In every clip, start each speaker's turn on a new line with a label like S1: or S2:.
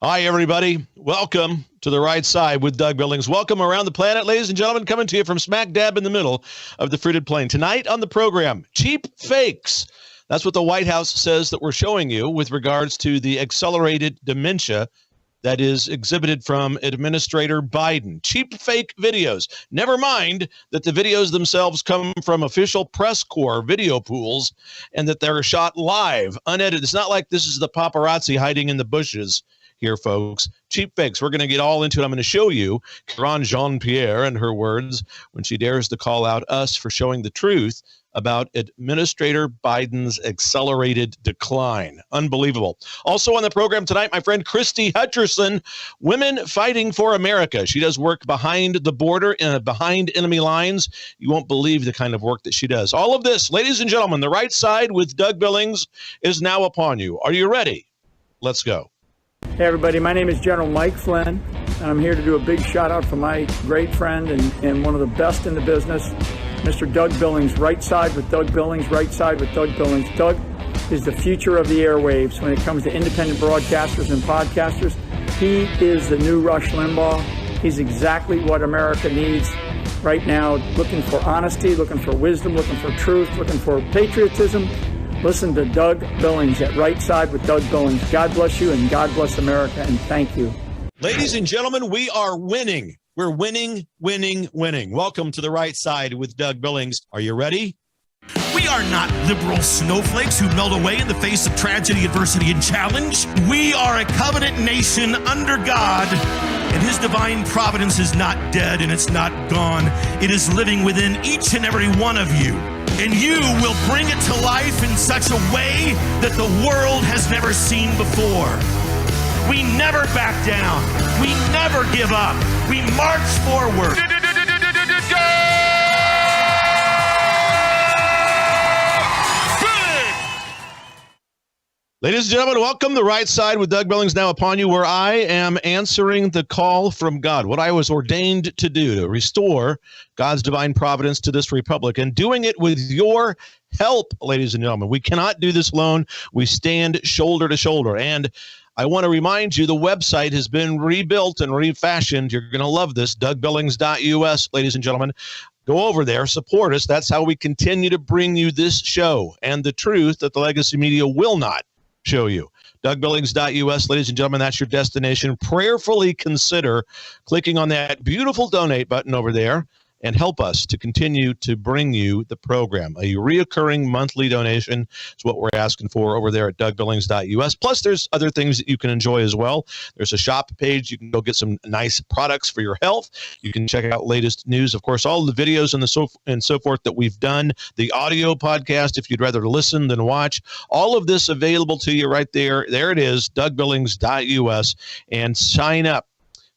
S1: Hi, everybody. Welcome to The Right Side with Doug Billings. Welcome around the planet, ladies and gentlemen, coming to you from smack dab in the middle of the fruited plain. Tonight on the program, cheap fakes. That's what the White House says that we're showing you with regards to the accelerated dementia that is exhibited from Administrator Biden. Cheap fake videos. Never mind that the videos themselves come from official press corps video pools and that they're shot live, unedited. It's not like this is the paparazzi hiding in the bushes here, folks. Cheap fakes. We're going to get all into it. I'm going to show you Caron Jean-Pierre and her words when she dares to call out us for showing the truth about Administrator Biden's accelerated decline. Unbelievable. Also on the program tonight, my friend Christy Hutcherson, Women Fighting for America. She does work behind the border and behind enemy lines. You won't believe the kind of work that she does. All of this, ladies and gentlemen, The Right Side with Doug Billings is now upon you. Are you ready? Let's go.
S2: Hey everybody, my name is General Mike Flynn, and I'm here to do a big shout out for my great friend and one of the best in the business, Mr. Doug Billings. Right Side with Doug Billings, Right Side with Doug Billings. Doug is the future of the airwaves when it comes to independent broadcasters and podcasters. He is the new Rush Limbaugh. He's exactly what America needs right now, looking for honesty, looking for wisdom, looking for truth, looking for patriotism. Listen to Doug Billings at Right Side with Doug Billings. God bless you and God bless America, and thank you.
S1: Ladies and gentlemen, we are winning. We're winning, winning, winning. Welcome to The Right Side with Doug Billings. Are you ready?
S3: We are not liberal snowflakes who melt away in the face of tragedy, adversity, and challenge. We are a covenant nation under God, and His divine providence is not dead and it's not gone. It is living within each and every one of you. And you will bring it to life in such a way that the world has never seen before. We never back down. We never give up. We march forward.
S1: Ladies and gentlemen, welcome. The Right Side with Doug Billings now upon you, where I am answering the call from God, what I was ordained to do, to restore God's divine providence to this republic, and doing it with your help, ladies and gentlemen. We cannot do this alone. We stand shoulder to shoulder. And I want to remind you, the website has been rebuilt and refashioned. You're going to love this, DougBillings.us, ladies and gentlemen. Go over there, support us. That's how we continue to bring you this show and the truth that the legacy media will not show you. DougBillings.us, ladies and gentlemen, that's your destination. Prayerfully consider clicking on that beautiful donate button over there and help us to continue to bring you the program. A reoccurring monthly donation is what we're asking for over there at DougBillings.us. Plus, there's other things that you can enjoy as well. There's a shop page. You can go get some nice products for your health. You can check out latest news. Of course, all the videos and so forth that we've done. The audio podcast, if you'd rather listen than watch. All of this available to you right there. There it is, DougBillings.us. And sign up.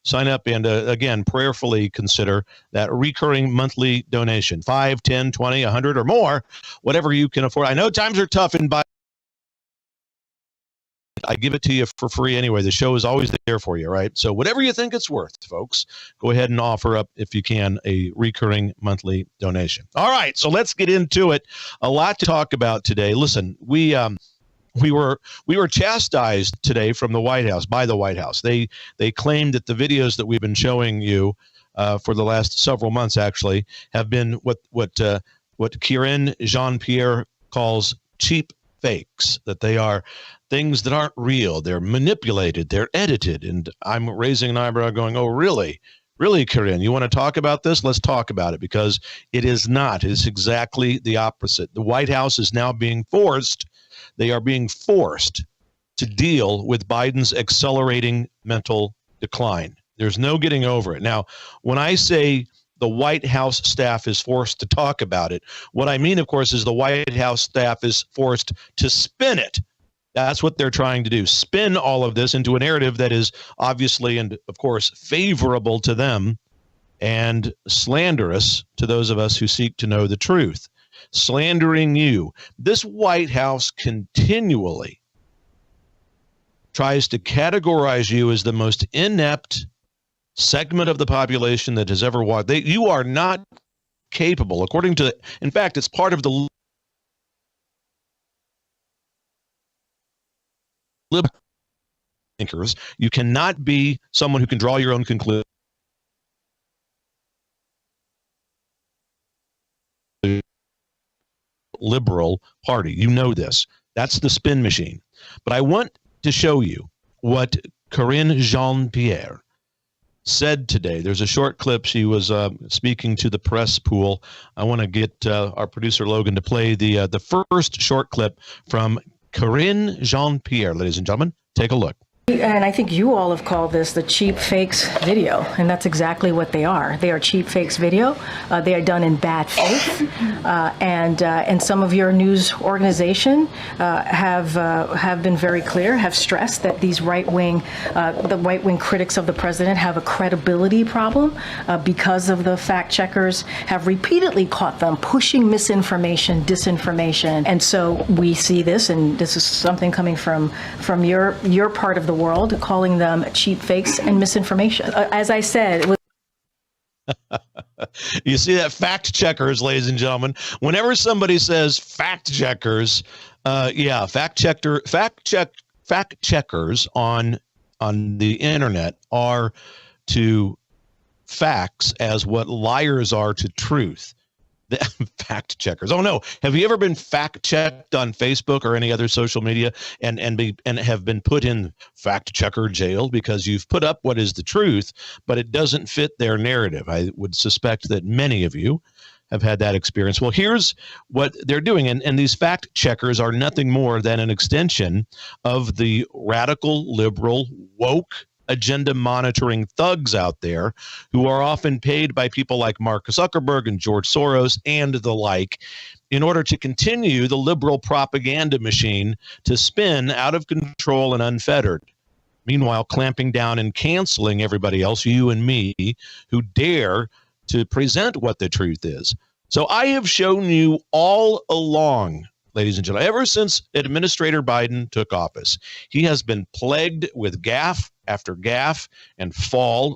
S1: Sign up and, again, prayerfully consider that recurring monthly donation, 5, 10, 20, 100 or more, whatever you can afford. I know times are tough, and I give it to you for free anyway. The show is always there for you, right? So whatever you think it's worth, folks, go ahead and offer up, if you can, a recurring monthly donation. All right, so let's get into it. A lot to talk about today. Listen, we were chastised today from the White House, by the White House. They claimed that the videos that we've been showing you for the last several months actually have been what Caron Jean-Pierre calls cheap fakes, that they are things that aren't real. They're manipulated. They're edited. And I'm raising an eyebrow going, oh, really? Really, Caron, you want to talk about this? Let's talk about it, because it is not. It is exactly the opposite. The White House is now being forced. They are being forced to deal with Biden's accelerating mental decline. There's no getting over it. Now, when I say the White House staff is forced to talk about it, what I mean, of course, is the White House staff is forced to spin it. That's what they're trying to do, spin all of this into a narrative that is obviously and, of course, favorable to them and slanderous to those of us who seek to know the truth. Slandering you. This White House continually tries to categorize you as the most inept segment of the population that has ever walked. You are not capable, according to, in fact, it's part of the thinkers. You cannot be someone who can draw your own conclusions. Liberal party. You know this. That's the spin machine. But I want to show you what Corinne Jean-Pierre said today. There's a short clip. She was speaking to the press pool. I want to get our producer Logan to play the first short clip from Corinne Jean-Pierre. Ladies and gentlemen, take a look.
S4: And I think you all have called this the cheap fakes video, and that's exactly what they are. They are cheap fakes video. They are done in bad faith, and some of your news organization have been very clear, have stressed that these the right-wing critics of the president have a credibility problem because of the fact checkers have repeatedly caught them pushing misinformation, disinformation, and so we see this, and this is something coming from your part of the world, calling them cheap fakes and misinformation. As I said, it was
S1: you see that? Fact checkers, ladies and gentlemen. Whenever somebody says fact checkers, fact checkers on the internet are to facts as what liars are to truth. Fact checkers. Oh no! Have you ever been fact checked on Facebook or any other social media and have been put in fact checker jail because you've put up what is the truth, but it doesn't fit their narrative? I would suspect that many of you have had that experience. Well, here's what they're doing, and these fact checkers are nothing more than an extension of the radical, liberal, woke, agenda monitoring thugs out there who are often paid by people like Mark Zuckerberg and George Soros and the like in order to continue the liberal propaganda machine to spin out of control and unfettered. Meanwhile, clamping down and canceling everybody else, you and me, who dare to present what the truth is. So I have shown you all along, ladies and gentlemen, ever since Administrator Biden took office, he has been plagued with gaffe after gaffe and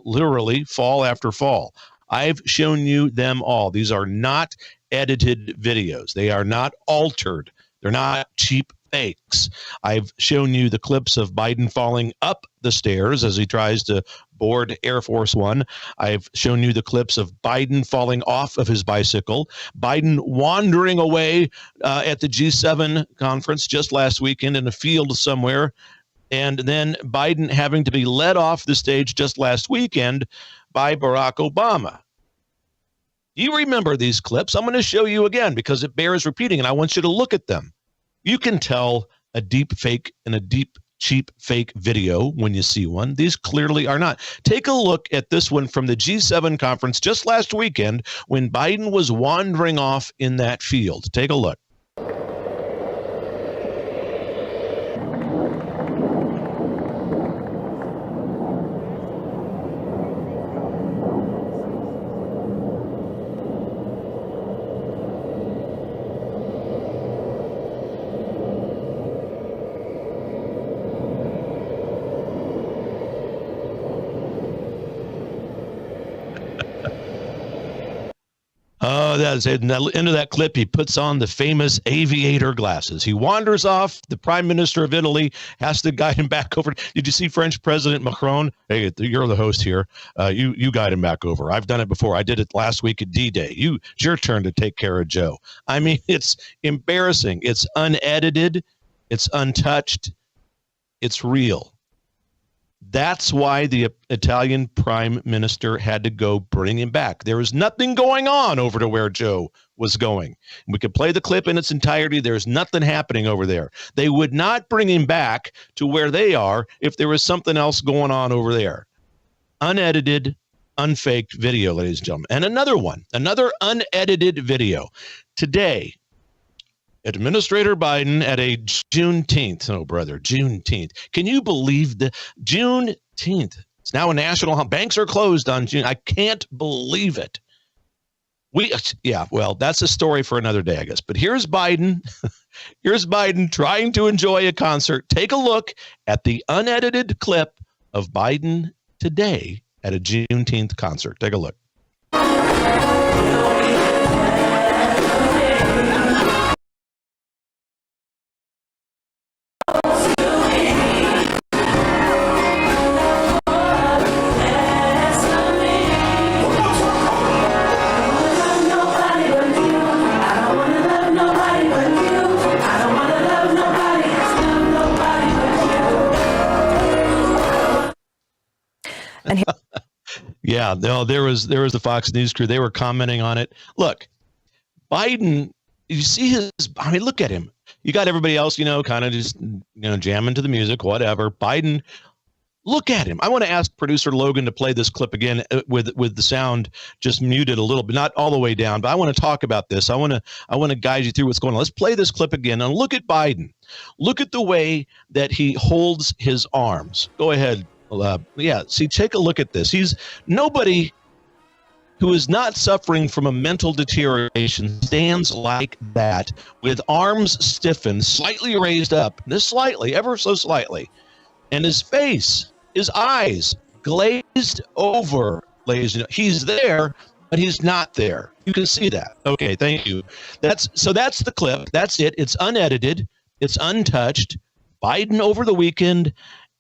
S1: literally fall after fall. I've shown you them all. These are not edited videos. They are not altered. They're not cheap fakes. I've shown you the clips of Biden falling up the stairs as he tries to board Air Force One. I've shown you the clips of Biden falling off of his bicycle, Biden wandering away at the G7 conference just last weekend in a field somewhere, and then Biden having to be led off the stage just last weekend by Barack Obama. You remember these clips. I'm going to show you again because it bears repeating, and I want you to look at them. You can tell a deep fake and a deep cheap fake video when you see one. These clearly are not. Take a look at this one from the G7 conference just last weekend when Biden was wandering off in that field. Take a look. Oh, that's it. And at the end of that clip, he puts on the famous aviator glasses. He wanders off. The prime minister of Italy has to guide him back over. Did you see French President Macron? Hey, you're the host here. You guide him back over. I've done it before. I did it last week at D-Day. It's your turn to take care of Joe. I mean, it's embarrassing. It's unedited. It's untouched. It's real. That's why the Italian prime minister had to go bring him back. There was nothing going on over to where Joe was going. We could play the clip in its entirety. There's nothing happening over there. They would not bring him back to where they are if there was something else going on over there. Unedited, unfaked video, ladies and gentlemen. And another unedited video. Today, Administrator Biden at a Juneteenth. Oh, brother, Juneteenth. Can you believe the Juneteenth? It's now a national holiday. Banks are closed on June. I can't believe it. Well, that's a story for another day, I guess. But here's Biden. Here's Biden trying to enjoy a concert. Take a look at the unedited clip of Biden today at a Juneteenth concert. Take a look. Yeah, no, there was the Fox News crew. They were commenting on it. Look, Biden, you see I mean, look at him. You got everybody else, kind of just, jamming to the music, whatever. Biden, look at him. I want to ask producer Logan to play this clip again with the sound just muted a little bit, not all the way down, but I want to talk about this. I want to guide you through what's going on. Let's play this clip again and look at Biden. Look at the way that he holds his arms. Go ahead. See, take a look at this. He's nobody who is not suffering from a mental deterioration stands like that with arms stiffened, slightly raised up, this slightly, ever so slightly, and his face, his eyes glazed over, ladies and gentlemen. He's there, but he's not there. You can see that. Okay, thank you. That's the clip. That's it. It's unedited. It's untouched. Biden over the weekend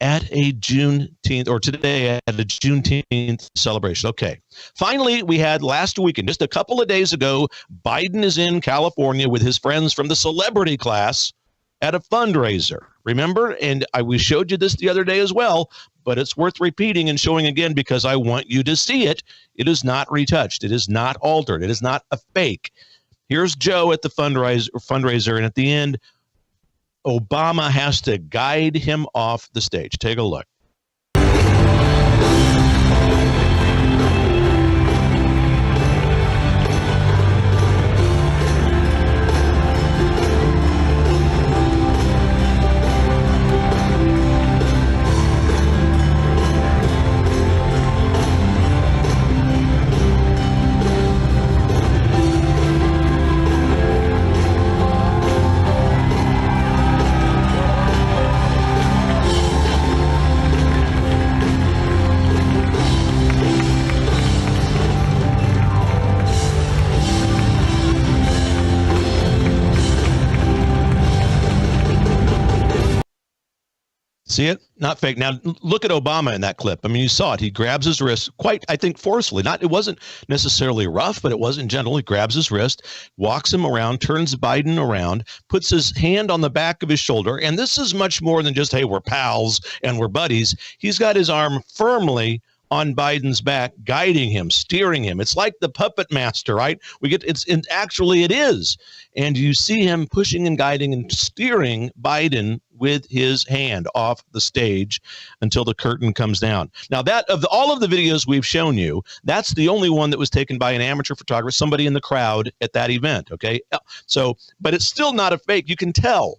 S1: at a Juneteenth, or today at a Juneteenth celebration. Okay. Finally, we had last weekend, just a couple of days ago, Biden is in California with his friends from the celebrity class at a fundraiser. Remember? And we showed you this the other day as well, but it's worth repeating and showing again because I want you to see it. It is not retouched. It is not altered. It is not a fake. Here's Joe at the fundraiser, and at the end, Obama has to guide him off the stage. Take a look. See it? Not fake. Now, look at Obama in that clip. I mean, you saw it. He grabs his wrist quite, I think, forcefully. It wasn't necessarily rough, but it wasn't gentle. He grabs his wrist, walks him around, turns Biden around, puts his hand on the back of his shoulder. And this is much more than just, hey, we're pals and we're buddies. He's got his arm firmly on Biden's back, guiding him, steering him. It's like the puppet master, right? Actually it is. And you see him pushing and guiding and steering Biden with his hand off the stage until the curtain comes down. Now, that of all of the videos we've shown you, that's the only one that was taken by an amateur photographer, somebody in the crowd at that event. Okay. So, but it's still not a fake. You can tell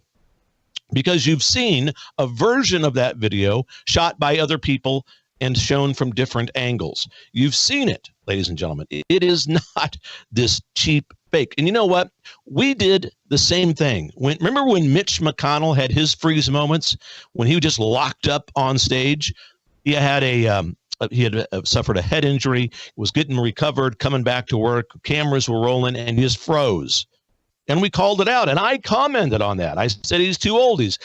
S1: because you've seen a version of that video shot by other people and shown from different angles. You've seen it, ladies and gentlemen. It is not this cheap fake. And you know what? We did the same thing. Remember when Mitch McConnell had his freeze moments when he just locked up on stage? He had suffered a head injury, was getting recovered, coming back to work, cameras were rolling, and he just froze. And we called it out, and I commented on that. I said he's too old. He's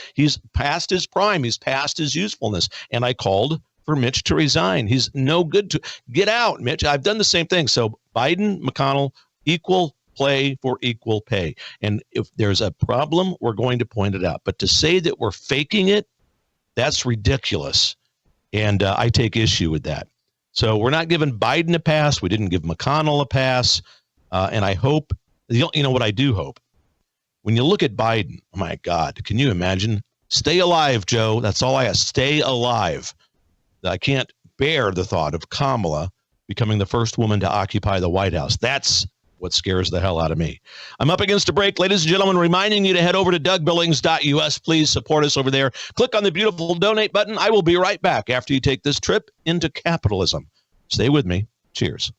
S1: past his prime. He's past his usefulness. And I called for Mitch to resign. He's no good to get out, Mitch. I've done the same thing. So Biden, McConnell, equal play for equal pay. And if there's a problem, we're going to point it out. But to say that we're faking it, that's ridiculous. And I take issue with that. So we're not giving Biden a pass. We didn't give McConnell a pass. And I hope, you know what I do hope? When you look at Biden, oh my God, can you imagine? Stay alive, Joe. That's all I ask. Stay alive. I can't bear the thought of Kamala becoming the first woman to occupy the White House. That's what scares the hell out of me. I'm up against a break, ladies and gentlemen, reminding you to head over to DougBillings.us. Please support us over there. Click on the beautiful donate button. I will be right back after you take this trip into capitalism. Stay with me. Cheers.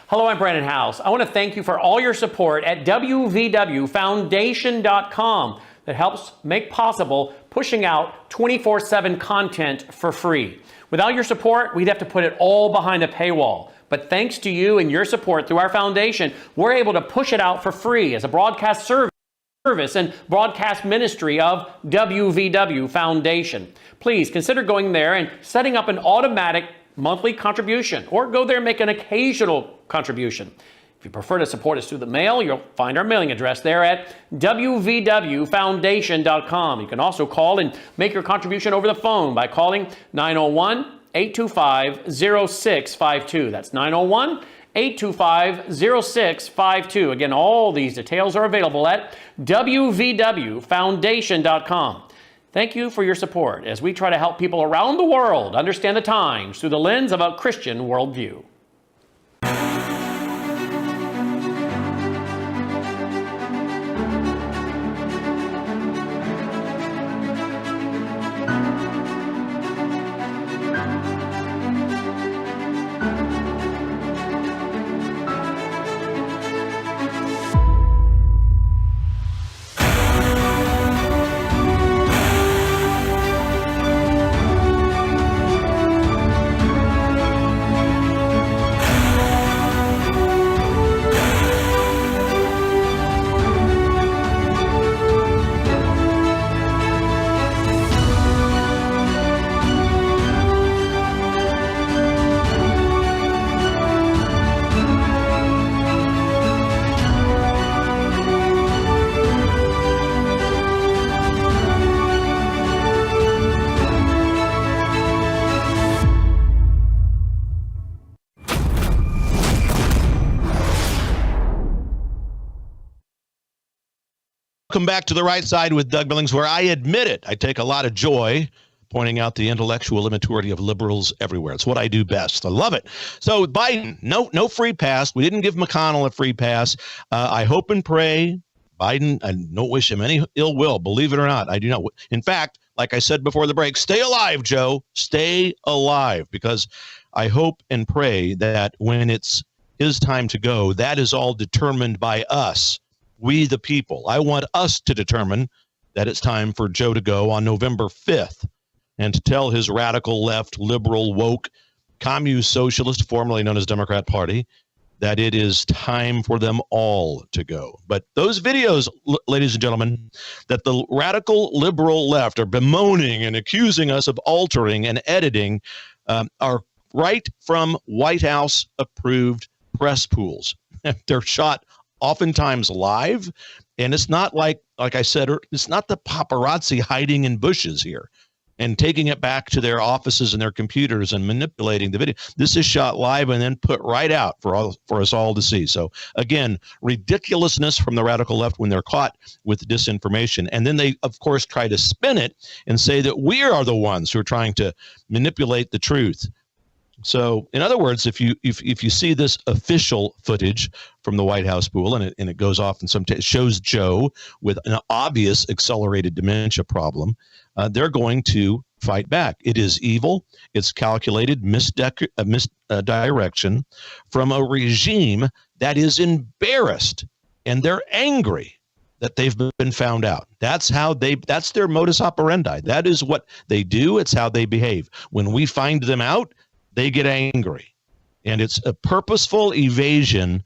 S5: Hello, I'm Brandon House. I want to thank you for all your support at wvwfoundation.com that helps make possible pushing out 24/7 content for free. Without your support, we'd have to put it all behind a paywall. But thanks to you and your support through our foundation, we're able to push it out for free as a broadcast service and broadcast ministry of WVW Foundation. Please consider going there and setting up an automatic monthly contribution, or go there and make an occasional contribution. If you prefer to support us through the mail, you'll find our mailing address there at wvwfoundation.com. You can also call and make your contribution over the phone by calling 901-825-0652. That's 901-825-0652. Again, all these details are available at wvwfoundation.com. Thank you for your support as we try to help people around the world understand the times through the lens of a Christian worldview.
S1: Welcome back to The Right Side with Doug Billings, where I admit it, I take a lot of joy pointing out the intellectual immaturity of liberals everywhere. It's what I do best. I love it. So Biden, no free pass. We didn't give McConnell a free pass. I hope and pray Biden, I don't wish him any ill will, believe it or not. I do not. In fact, like I said before the break, stay alive, Joe. Stay alive, because I hope and pray that when it's his time to go, that is all determined by us. We, the people. I want us to determine that it's time for Joe to go on November 5th and to tell his radical left, liberal, woke, communist socialist, formerly known as Democrat Party, that it is time for them all to go. But those videos, ladies and gentlemen, that the radical liberal left are bemoaning and accusing us of altering and editing are right from White House approved press pools. They're shot oftentimes live, and it's not like I said, it's not the paparazzi hiding in bushes here and taking it back to their offices and their computers and manipulating the video. This is shot live and then put right out for us all to see. So again, ridiculousness from the radical left when they're caught with disinformation. And then they, of course, try to spin it and say that we are the ones who are trying to manipulate the truth. So, in other words, if you see this official footage from the White House pool and it goes off and it shows Joe with an obvious accelerated dementia problem, they're going to fight back. It is evil. It's calculated misdirection from a regime that is embarrassed, and they're angry that they've been found out. That's their modus operandi. That is what they do. It's how they behave. When we find them out, they get angry, and it's a purposeful evasion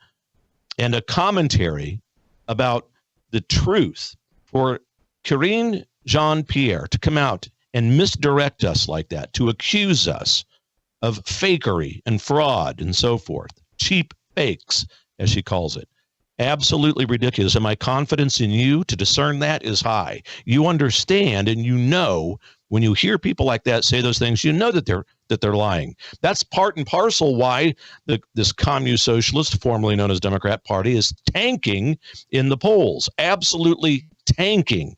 S1: and a commentary about the truth for Karine Jean-Pierre to come out and misdirect us like that, to accuse us of fakery and fraud and so forth, cheap fakes, as she calls it. Absolutely ridiculous. And my confidence in you to discern that is high. You understand, and you know when you hear people like that say those things, you know that they're lying. That's part and parcel why this communist socialist, formerly known as Democrat Party, is tanking in the polls. Absolutely tanking.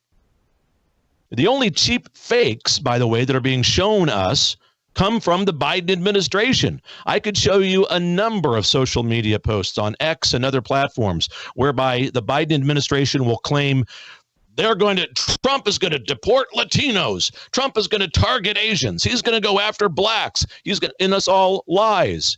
S1: The only cheap fakes, by the way, that are being shown us come from the Biden administration. I could show you a number of social media posts on X and other platforms whereby the Biden administration will claim Trump is going to deport Latinos. Trump is going to target Asians. He's going to go after blacks. And that's all lies.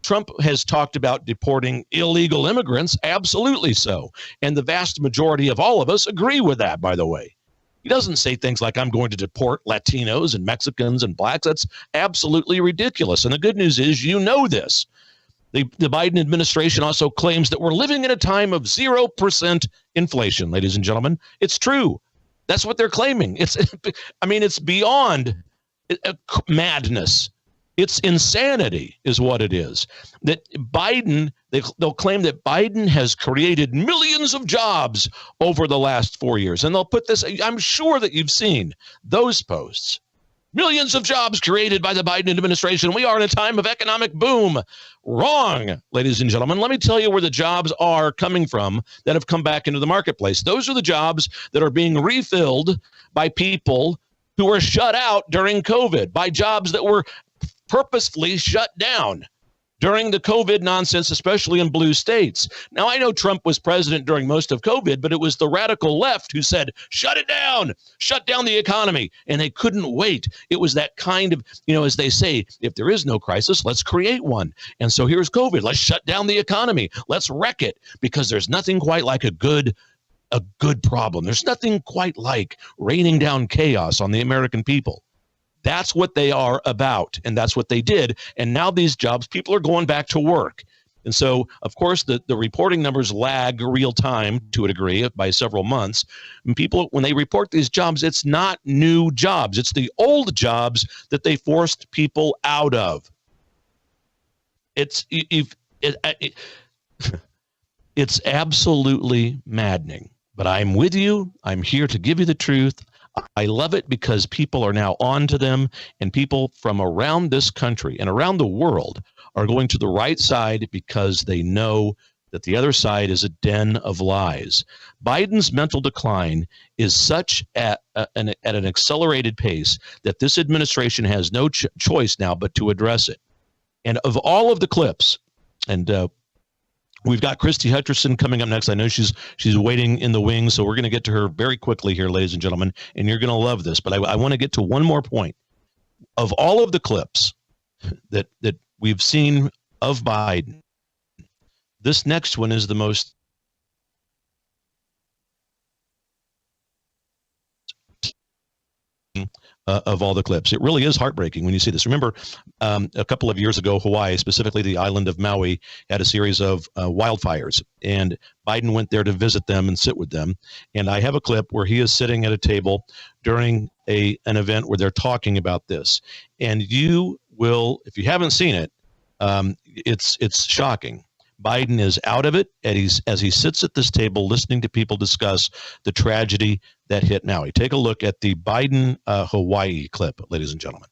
S1: Trump has talked about deporting illegal immigrants. Absolutely so. And the vast majority of all of us agree with that, by the way. He doesn't say things like, I'm going to deport Latinos and Mexicans and blacks. That's absolutely ridiculous. And the good news is, you know this. The Biden administration also claims that we're living in a time of 0% inflation, ladies and gentlemen. It's true. That's what they're claiming. It's beyond madness It's insanity is what it is. That Biden, they'll claim that Biden has created millions of jobs over the last 4 years. And they'll put this, I'm sure that you've seen those posts. Millions of jobs created by the Biden administration. We are in a time of economic boom. Wrong, ladies and gentlemen. Let me tell you where the jobs are coming from that have come back into the marketplace. Those are the jobs that are being refilled by people who were shut out during COVID, by jobs that were purposefully shut down during the COVID nonsense, especially in blue states. Now, I know Trump was president during most of COVID, but it was the radical left who said, shut down the economy. And they couldn't wait. It was that kind of, as they say, if there is no crisis, let's create one. And so here's COVID. Let's shut down the economy. Let's wreck it, because there's nothing quite like a good problem. There's nothing quite like raining down chaos on the American people. That's what they are about, and that's what they did. And now these jobs, people are going back to work. And so, of course, the reporting numbers lag real time to a degree by several months. And people, when they report these jobs, it's not new jobs. It's the old jobs that they forced people out of. It's absolutely maddening. But I'm with you. I'm here to give you the truth. I love it because people are now on to them, and people from around this country and around the world are going to the right side because they know that the other side is a den of lies. Biden's mental decline is such at an accelerated pace that this administration has no choice now but to address it. And of all of the clips, and we've got Christy Hutcherson coming up next. I know she's waiting in the wings, so we're going to get to her very quickly here, ladies and gentlemen, and you're going to love this. But I want to get to one more point. Of all of the clips that we've seen of Biden, this next one is the most of all the clips. It really is heartbreaking when you see this. Remember, a couple of years ago, Hawaii, specifically the island of Maui, had a series of wildfires, and Biden went there to visit them and sit with them. And I have a clip where he is sitting at a table during an event where they're talking about this. And you will, if you haven't seen it, it's shocking. Biden is out of it as he sits at this table listening to people discuss the tragedy that hit Maui. Take a look at the Biden Hawaii clip, ladies and gentlemen.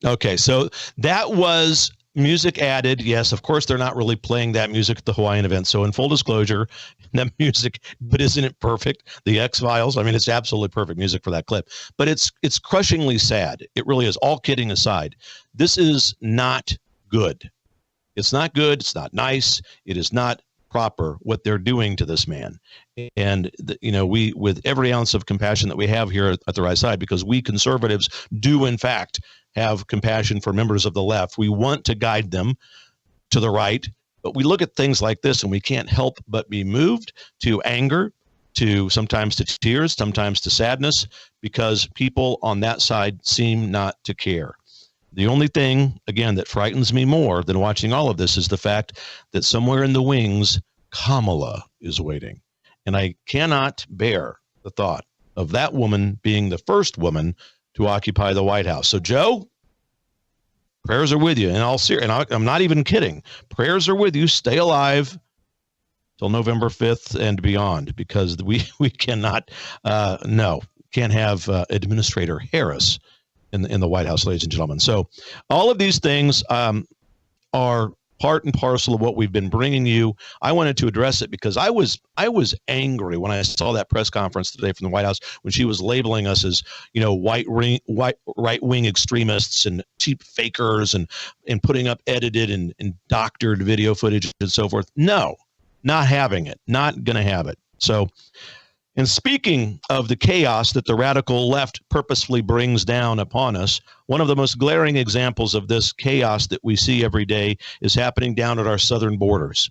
S1: Okay, so that was music added. Yes, of course, they're not really playing that music at the Hawaiian event. So in full disclosure, that music, but isn't it perfect? The X-Files, I mean, it's absolutely perfect music for that clip. But it's crushingly sad. It really is, all kidding aside. This is not good. It's not good. It's not nice. It is not proper what they're doing to this man. And, we, with every ounce of compassion that we have here at the right side, because we conservatives do, in fact, have compassion for members of the left. We want to guide them to the right, but we look at things like this and we can't help but be moved to anger, to sometimes to tears, sometimes to sadness, because people on that side seem not to care. The only thing, again, that frightens me more than watching all of this is the fact that somewhere in the wings, Kamala is waiting. And I cannot bear the thought of that woman being the first woman to occupy the White House. So, Joe, prayers are with you. And I'm not even kidding. Prayers are with you. Stay alive till November 5th and beyond, because we cannot, can't have Administrator Harris in the White House, ladies and gentlemen. So all of these things are part and parcel of what we've been bringing you. I wanted to address it because I was angry when I saw that press conference today from the White House when she was labeling us as, right-wing extremists and cheap fakers and putting up edited and doctored video footage and so forth. No, not having it, not going to have it. So, and speaking of the chaos that the radical left purposefully brings down upon us, one of the most glaring examples of this chaos that we see every day is happening down at our southern borders.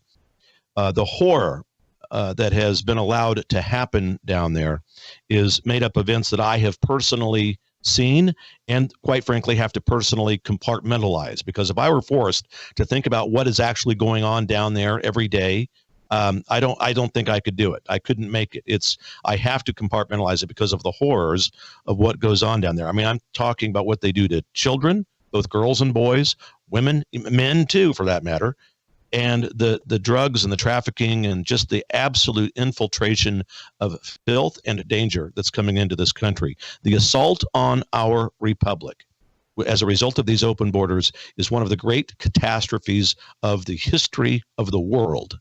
S1: The horror that has been allowed to happen down there is made up of events that I have personally seen and, quite frankly, have to personally compartmentalize. Because if I were forced to think about what is actually going on down there every day, I don't think I could do it. I couldn't make it. I have to compartmentalize it because of the horrors of what goes on down there. I mean, I'm talking about what they do to children, both girls and boys, women, men too, for that matter, and the drugs and the trafficking and just the absolute infiltration of filth and danger that's coming into this country. The assault on our republic as a result of these open borders is one of the great catastrophes of the history of the world.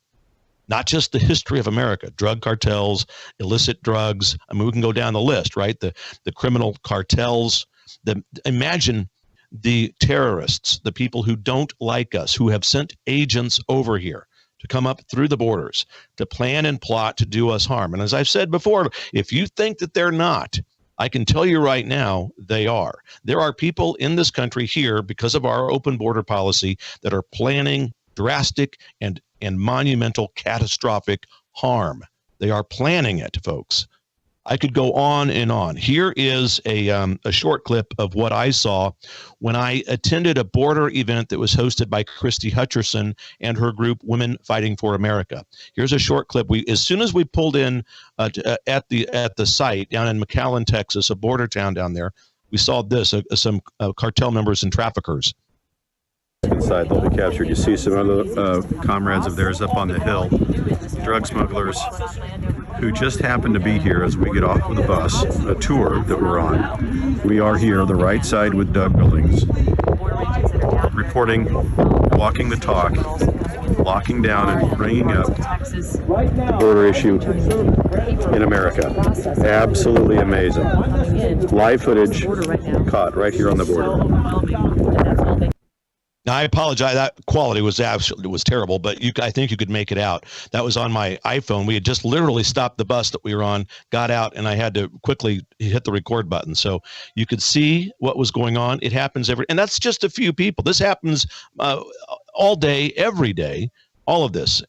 S1: Not just the history of America, drug cartels, illicit drugs. I mean, we can go down the list, right? The criminal cartels. Imagine the terrorists, the people who don't like us, who have sent agents over here to come up through the borders, to plan and plot to do us harm. And as I've said before, if you think that they're not, I can tell you right now, they are. There are people in this country here, because of our open border policy, that are planning drastic and monumental, catastrophic harm. They are planning it, folks. I could go on and on. Here is a short clip of what I saw when I attended a border event that was hosted by Christy Hutcherson and her group, Women Fighting for America. Here's a short clip. As soon as we pulled in at the site down in McAllen, Texas, a border town down there, we saw this: some cartel members and traffickers.
S6: Inside, they'll be captured. You see some other comrades of theirs up on the hill, drug smugglers who just happened to be here as we get off of the bus, a tour that we're on. We are here, the right side with Doug Billings, reporting, walking the talk, locking down and bringing up the border issue in America. Absolutely amazing. Live footage caught right here on the border.
S1: Now, I apologize. That quality was terrible, but I think you could make it out. That was on my iPhone. We had just literally stopped the bus that we were on, got out, and I had to quickly hit the record button. So you could see what was going on. It happens and that's just a few people. This happens all day, every day, all of this.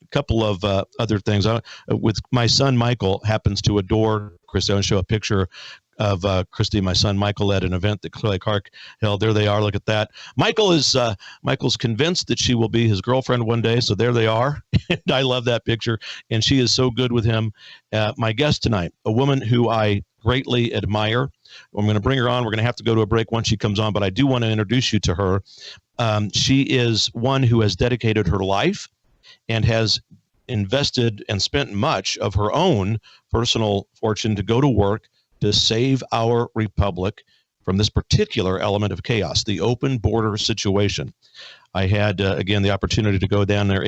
S1: Couple of other things. With my son, Michael happens to adore Christy. I want to show a picture of Christy, my son Michael, at an event that Clay Clark held. There they are. Look at that. Michael's convinced that she will be his girlfriend one day. So there they are. And I love that picture. And she is so good with him. My guest tonight, a woman who I greatly admire. I'm going to bring her on. We're going to have to go to a break once she comes on, but I do want to introduce you to her. She is one who has dedicated her life and has invested and spent much of her own personal fortune to go to work to save our republic from this particular element of chaos, the open border situation. I had, again, the opportunity to go down there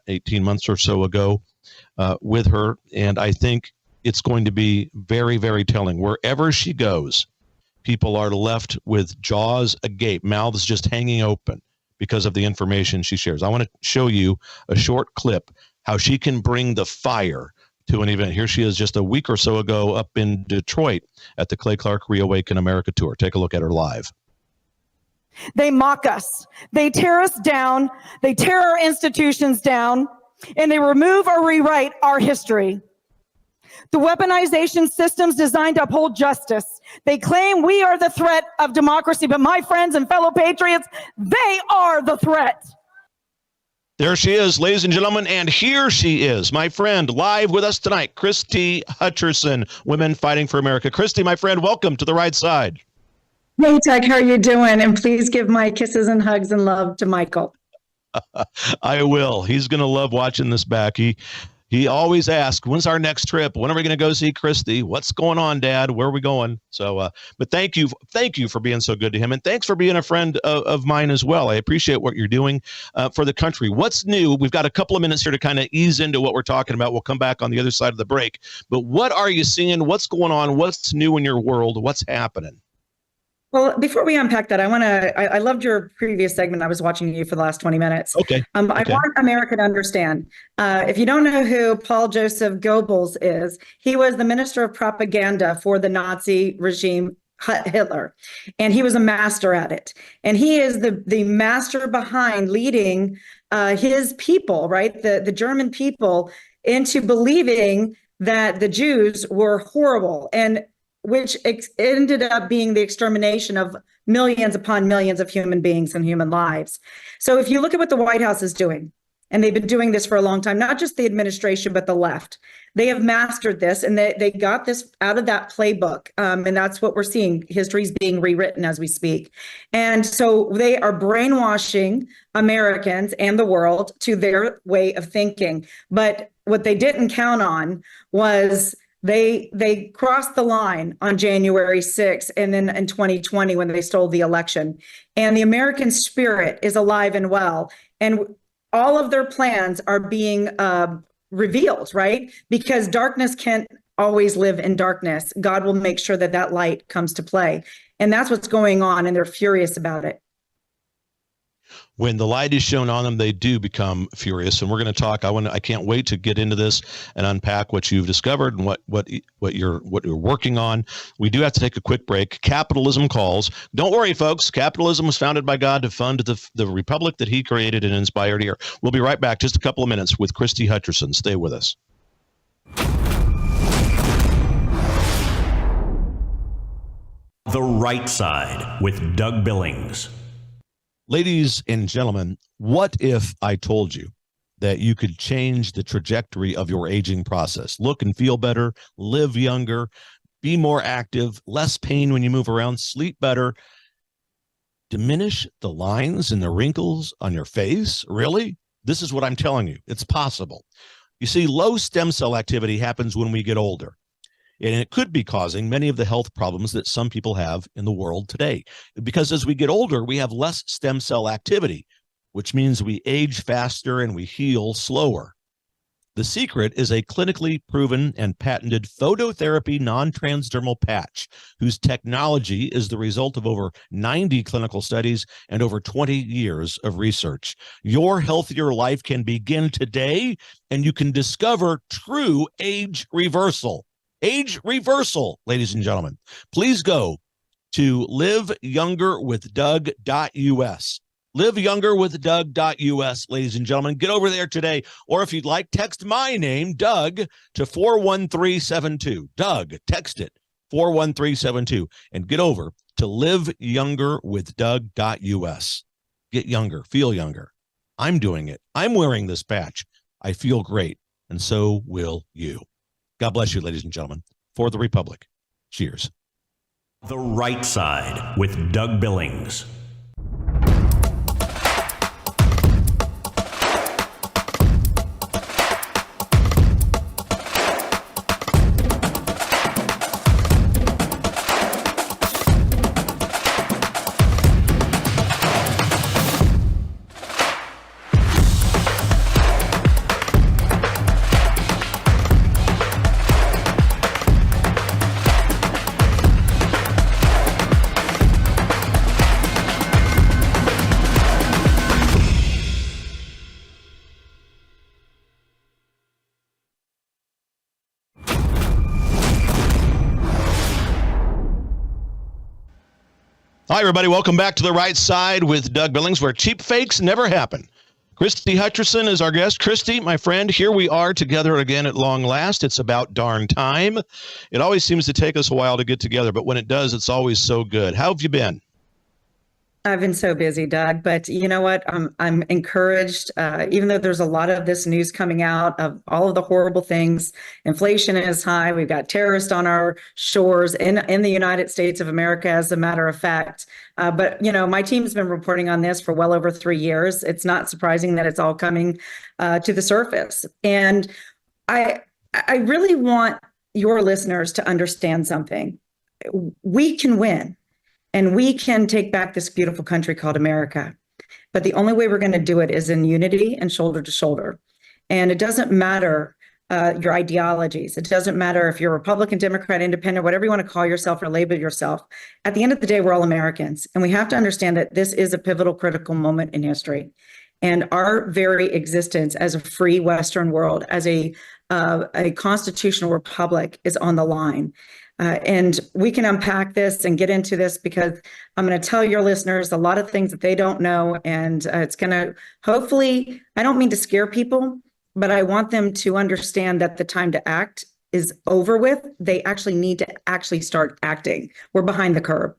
S1: 18 months or so ago with her, and I think it's going to be very, very telling. Wherever she goes, people are left with jaws agape, mouths just hanging open because of the information she shares. I want to show you a short clip how she can bring the fire to an event. Here she is just a week or so ago up in Detroit at the Clay Clark Reawaken America Tour. Take a look at her live.
S7: They mock us. They tear us down. They tear our institutions down, and they remove or rewrite our history. The weaponization systems designed to uphold justice. They claim we are the threat of democracy, but my friends and fellow patriots, they are the threat.
S1: There she is, ladies and gentlemen, and here she is, my friend, live with us tonight, Christy Hutcherson, Women Fighting for America. Christy, my friend, welcome to the right side.
S8: Hey, Doug, how are you doing? And please give my kisses and hugs and love to Michael.
S1: I will. He's going to love watching this back. He always asks, when's our next trip? When are we going to go see Christy? What's going on, Dad? Where are we going? So, but thank you for being so good to him. And thanks for being a friend of mine as well. I appreciate what you're doing for the country. What's new? We've got a couple of minutes here to kind of ease into what we're talking about. We'll come back on the other side of the break. But what are you seeing? What's going on? What's new in your world? What's happening?
S8: Well, before we unpack that, I loved your previous segment. I was watching you for the last 20 minutes.
S1: Okay.
S8: I want America to understand. If you don't know who Paul Joseph Goebbels is, he was the minister of propaganda for the Nazi regime, Hitler, and he was a master at it. And he is the master behind leading his people, right? The German people into believing that the Jews were horrible, and which ended up being the extermination of millions upon millions of human beings and human lives. So if you look at what the White House is doing, and they've been doing this for a long time, not just the administration, but the left. They have mastered this, and they got this out of that playbook. And that's what we're seeing. History is being rewritten as we speak. And so they are brainwashing Americans and the world to their way of thinking. But what they didn't count on was they crossed the line on January 6th and then in 2020 when they stole the election. And the American spirit is alive and well. And all of their plans are being revealed, right? Because darkness can't always live in darkness. God will make sure that that light comes to play. And that's what's going on, and they're furious about it.
S1: When the light is shown on them, they do become furious. And we're going to talk. I can't wait to get into this and unpack what you've discovered and what you're working on. We do have to take a quick break. Capitalism calls. Don't worry, folks. Capitalism was founded by God to fund the republic that he created and inspired here. We'll be right back. Just a couple of minutes with Christy Hutcherson. Stay with us.
S3: The Right Side with Doug Billings.
S1: Ladies and gentlemen, what if I told you that you could change the trajectory of your aging process? Look and feel better, live younger, be more active, less pain when you move around, sleep better, diminish the lines and the wrinkles on your face? Really? This is what I'm telling you. It's possible. You see, low stem cell activity happens when we get older. And it could be causing many of the health problems that some people have in the world today. Because as we get older, we have less stem cell activity, which means we age faster and we heal slower. The secret is a clinically proven and patented phototherapy non-transdermal patch, whose technology is the result of over 90 clinical studies and over 20 years of research. Your healthier life can begin today, and you can discover true age reversal. Age reversal, ladies and gentlemen. Please go to liveyoungerwithdoug.us. Liveyoungerwithdoug.us, ladies and gentlemen. Get over there today. Or if you'd like, text my name, Doug, to 41372. Doug, text it, 41372. And get over to liveyoungerwithdoug.us. Get younger, feel younger. I'm doing it. I'm wearing this patch. I feel great. And so will you. God bless you, ladies and gentlemen. For the Republic. Cheers.
S3: The Right Side with Doug Billings.
S1: Hi, everybody. Welcome back to The Right Side with Doug Billings, where cheap fakes never happen. Christy Hutcherson is our guest. Christy, my friend, here we are together again at long last. It's about darn time. It always seems to take us a while to get together, but when it does, it's always so good. How have you been?
S8: I've been so busy, Doug, but you know what? I'm encouraged, even though there's a lot of this news coming out of all of the horrible things. Inflation is high. We've got terrorists on our shores in the United States of America, as a matter of fact. But, you know, my team's been reporting on this for well over 3 years. It's not surprising that it's all coming to the surface. And I really want your listeners to understand something. We can win. And we can take back this beautiful country called America. But the only way we're going to do it is in unity and shoulder to shoulder. And it doesn't matter your ideologies. It doesn't matter if you're Republican, Democrat, Independent, whatever you want to call yourself or label yourself. At the end of the day, we're all Americans. And we have to understand that this is a pivotal, critical moment in history. And our very existence as a free Western world, as a constitutional republic, is on the line. And we can unpack this and get into this, because I'm going to tell your listeners a lot of things that they don't know. And it's going to, hopefully, I don't mean to scare people, but I want them to understand that the time to act is over with. They actually need to actually start acting. We're behind the curve.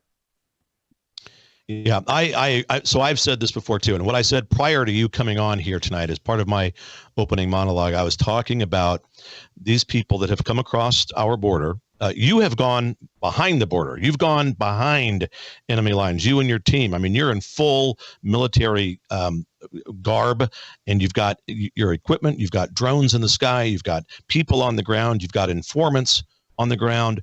S1: Yeah, so I've said this before too, and what I said prior to you coming on here tonight as part of my opening monologue, I was talking about these people that have come across our border. You have gone behind the border. You've gone behind enemy lines. You and your team. I mean, you're in full military garb, and you've got your equipment. You've got drones in the sky. You've got people on the ground. You've got informants on the ground.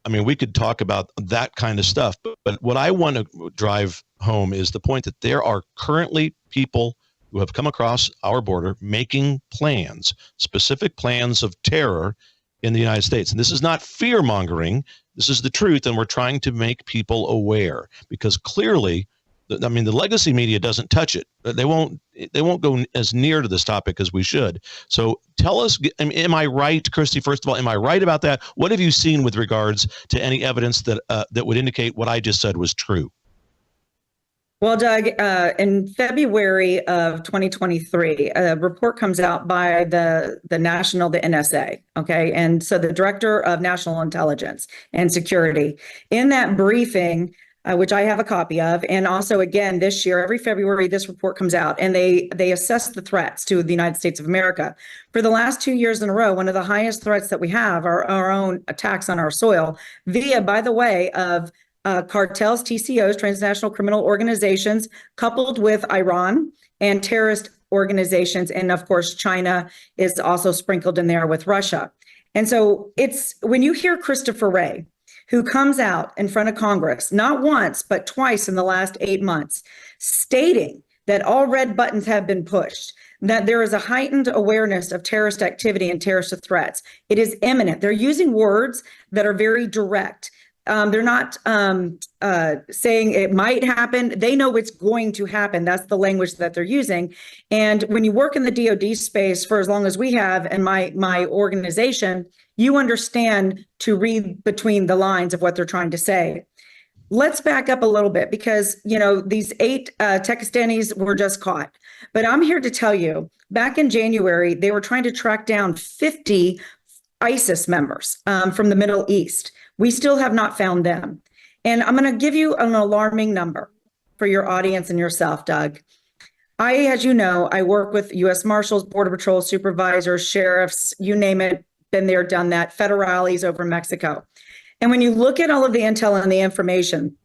S1: I mean, we could talk about that kind of stuff, but what I want to drive home is the point that there are currently people who have come across our border making plans, specific plans of terror in the United States. And this is not fear mongering. This is the truth. And we're trying to make people aware, because clearly, I mean, the legacy media doesn't touch it. They won't go as near to this topic as we should. So tell us, am I right, Christy? First of all, am I right about that? What have you seen with regards to any evidence that that would indicate what I just said was true?
S8: Well, Doug, in February of 2023, a report comes out by the NSA, okay? And so the Director of National Intelligence and Security, in that briefing, which I have a copy of, and also again this year, every February, this report comes out, and they assess the threats to the United States of America. For the last 2 years in a row, one of the highest threats that we have are our own attacks on our soil via, by the way, of cartels, TCOs, transnational criminal organizations, coupled with Iran and terrorist organizations. And of course, China is also sprinkled in there with Russia. And so it's when you hear Christopher Wray, who comes out in front of Congress, not once, but twice in the last 8 months, stating that all red buttons have been pushed, that there is a heightened awareness of terrorist activity and terrorist threats. It is imminent. They're using words that are very direct. They're not saying it might happen. They know it's going to happen. That's the language that they're using. And when you work in the DoD space for as long as we have in my organization, you understand to read between the lines of what they're trying to say. Let's back up a little bit, because, you know, these 8 Pakistanis were just caught. But I'm here to tell you, back in January, they were trying to track down 50 ISIS members from the Middle East. We still have not found them. And I'm going to give you an alarming number for your audience and yourself, Doug. As you know, I work with U.S. Marshals, Border Patrol supervisors, sheriffs, you name it, been there, done that, federales over Mexico. And when you look at all of the intel and the information,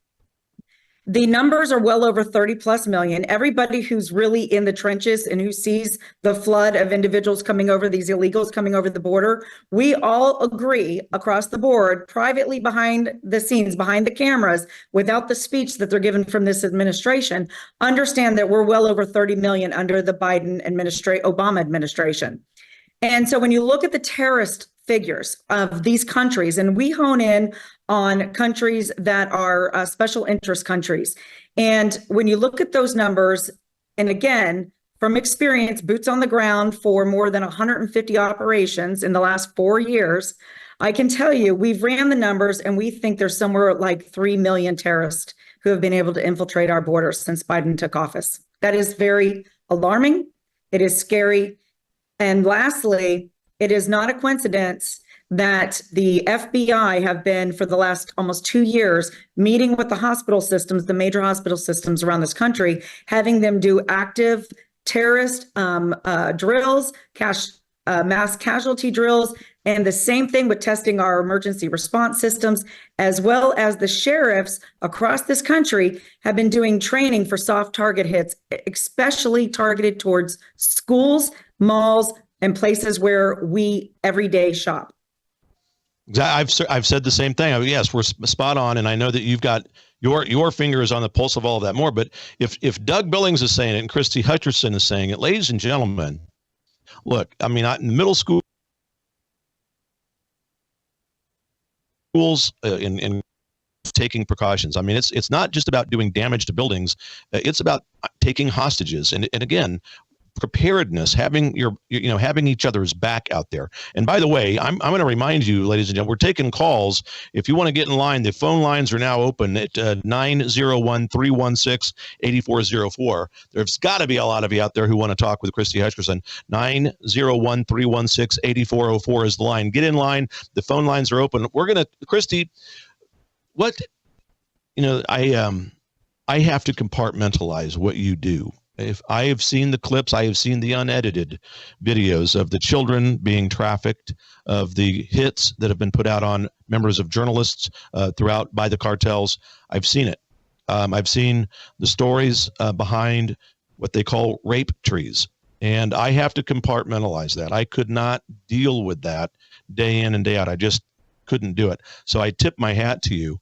S8: the numbers are well over 30 plus million. Everybody who's really in the trenches and who sees the flood of individuals coming over, these illegals coming over the border, we all agree across the board, privately behind the scenes, behind the cameras, without the speech that they're given from this administration, understand that we're well over 30 million under the Obama administration. And so when you look at the terrorist figures of these countries, and we hone in on countries that are special interest countries. And when you look at those numbers, and again, from experience, boots on the ground for more than 150 operations in the last 4 years, I can tell you, we've ran the numbers and we think there's somewhere like 3 million terrorists who have been able to infiltrate our borders since Biden took office. That is very alarming. It is scary. And lastly, it is not a coincidence that the FBI have been, for the last almost 2 years, meeting with the hospital systems, the major hospital systems around this country, having them do active terrorist drills, mass casualty drills, and the same thing with testing our emergency response systems, as well as the sheriffs across this country have been doing training for soft target hits, especially targeted towards schools, malls, and places where we every day shop.
S1: I've said the same thing. Yes, we're spot on, and I know that you've got your fingers on the pulse of all of that more. But if Doug Billings is saying it and Christy Hutcherson is saying it, ladies and gentlemen, look, I mean, in middle schools in taking precautions. I mean, it's not just about doing damage to buildings. It's about taking hostages. And again, preparedness, having having each other's back out there. And by the way, I'm going to remind you, ladies and gentlemen, we're taking calls. If you want to get in line, the phone lines are now open at 901-316-8404. There's got to be a lot of you out there who want to talk with Christy Hutcherson. 901-316-8404 is the line. Get in line. The phone lines are open. We're going to, Christy, I have to compartmentalize what you do. If I have seen the clips, I have seen the unedited videos of the children being trafficked, of the hits that have been put out on members of journalists throughout by the cartels. I've seen it. I've seen the stories behind what they call rape trees. And I have to compartmentalize that. I could not deal with that day in and day out. I just couldn't do it. So I tip my hat to you.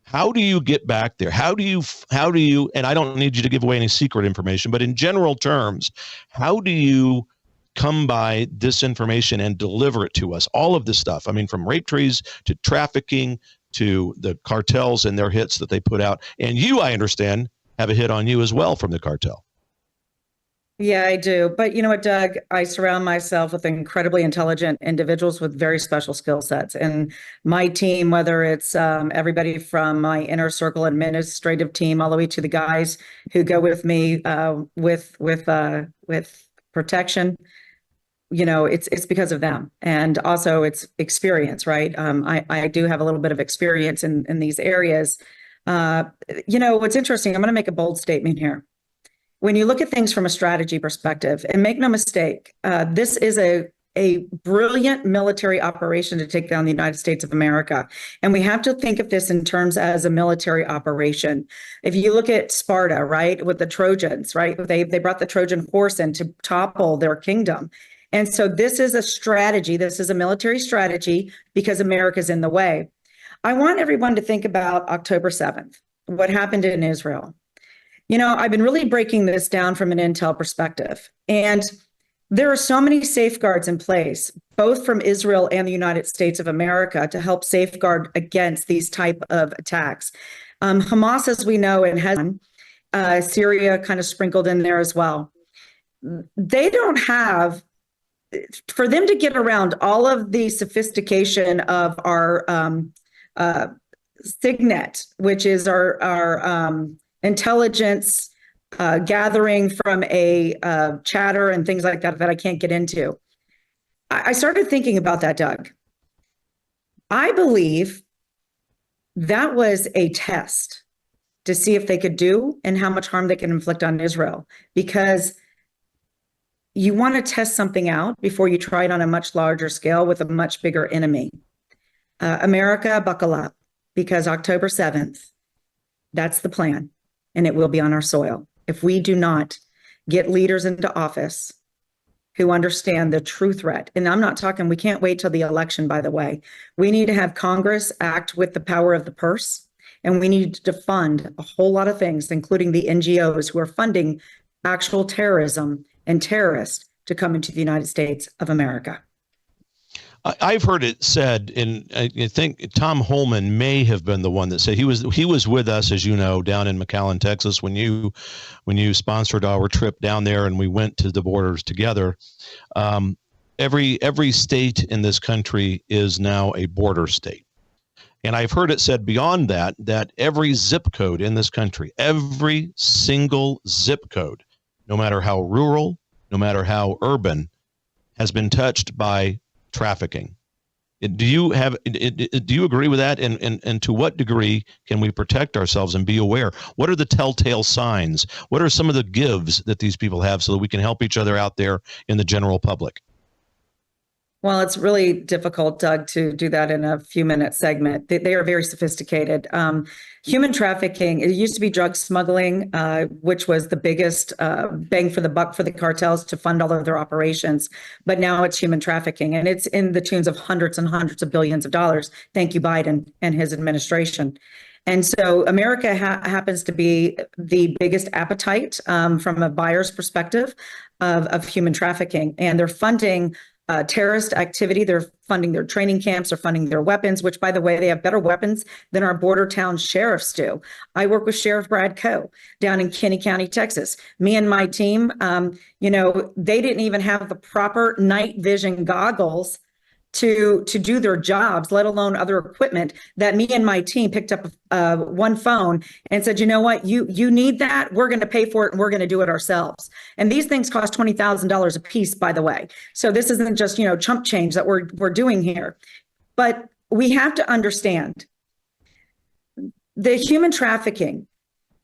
S1: How do you get back there? How do you, and I don't need you to give away any secret information, but in general terms, how do you come by this information and deliver it to us? All of this stuff. I mean, from rape trees to trafficking to the cartels and their hits that they put out. And you, I understand, have a hit on you as well from the cartel.
S8: Yeah, I do. But you know what, Doug? I surround myself with incredibly intelligent individuals with very special skill sets. And my team, whether it's everybody from my inner circle administrative team all the way to the guys who go with me with protection, it's because of them. And also it's experience, right? I do have a little bit of experience in these areas. What's interesting, I'm going to make a bold statement here. When you look at things from a strategy perspective, and make no mistake, this is a brilliant military operation to take down the United States of America. And we have to think of this in terms as a military operation. If you look at Sparta, right, with the Trojans, right, they brought the Trojan horse in to topple their kingdom. And so this is a strategy. This is a military strategy because America's in the way. I want everyone to think about October 7th, what happened in Israel. I've been really breaking this down from an intel perspective, and there are so many safeguards in place, both from Israel and the United States of America, to help safeguard against these type of attacks. Hamas, as we know, and has Syria kind of sprinkled in there as well. They don't have, for them to get around all of the sophistication of our SIGNET, which is our intelligence gathering from a chatter and things like that I can't get into. I started thinking about that, Doug. I believe that was a test to see if they could do and how much harm they can inflict on Israel, because you want to test something out before you try it on a much larger scale with a much bigger enemy. America, buckle up, because October 7th, that's the plan. And it will be on our soil. If we do not get leaders into office who understand the true threat, and I'm not talking, we can't wait till the election, by the way. We need to have Congress act with the power of the purse, and we need to fund a whole lot of things, including the NGOs who are funding actual terrorism and terrorists to come into the United States of America.
S1: I've heard it said, and I think Tom Holman may have been the one that said he was with us, as you know, down in McAllen, Texas, when you sponsored our trip down there, and we went to the borders together. Every state in this country is now a border state, and I've heard it said beyond that every zip code in this country, every single zip code, no matter how rural, no matter how urban, has been touched by trafficking. Do you agree with that? And to what degree can we protect ourselves and be aware? What are the telltale signs? What are some of the gives that these people have so that we can help each other out there in the general public?
S8: Well, it's really difficult, Doug, to do that in a few-minute segment. They are very sophisticated. Human trafficking, it used to be drug smuggling, which was the biggest bang for the buck for the cartels to fund all of their operations. But now it's human trafficking, and it's in the tunes of hundreds and hundreds of billions of dollars. Thank you, Biden and his administration. And so America happens to be the biggest appetite from a buyer's perspective of human trafficking. And they're funding terrorist activity. They're funding their training camps, they're funding their weapons, which, by the way, they have better weapons than our border town sheriffs do. I work with Sheriff Brad Coe down in Kinney County, Texas. Me and my team, they didn't even have the proper night vision goggles to do their jobs, let alone other equipment, that me and my team picked up one phone and said, you know what, you need that, we're going to pay for it, and we're going to do it ourselves. And these things cost $20,000 a piece, by the way. So this isn't just, chump change that we're doing here. But we have to understand the human trafficking.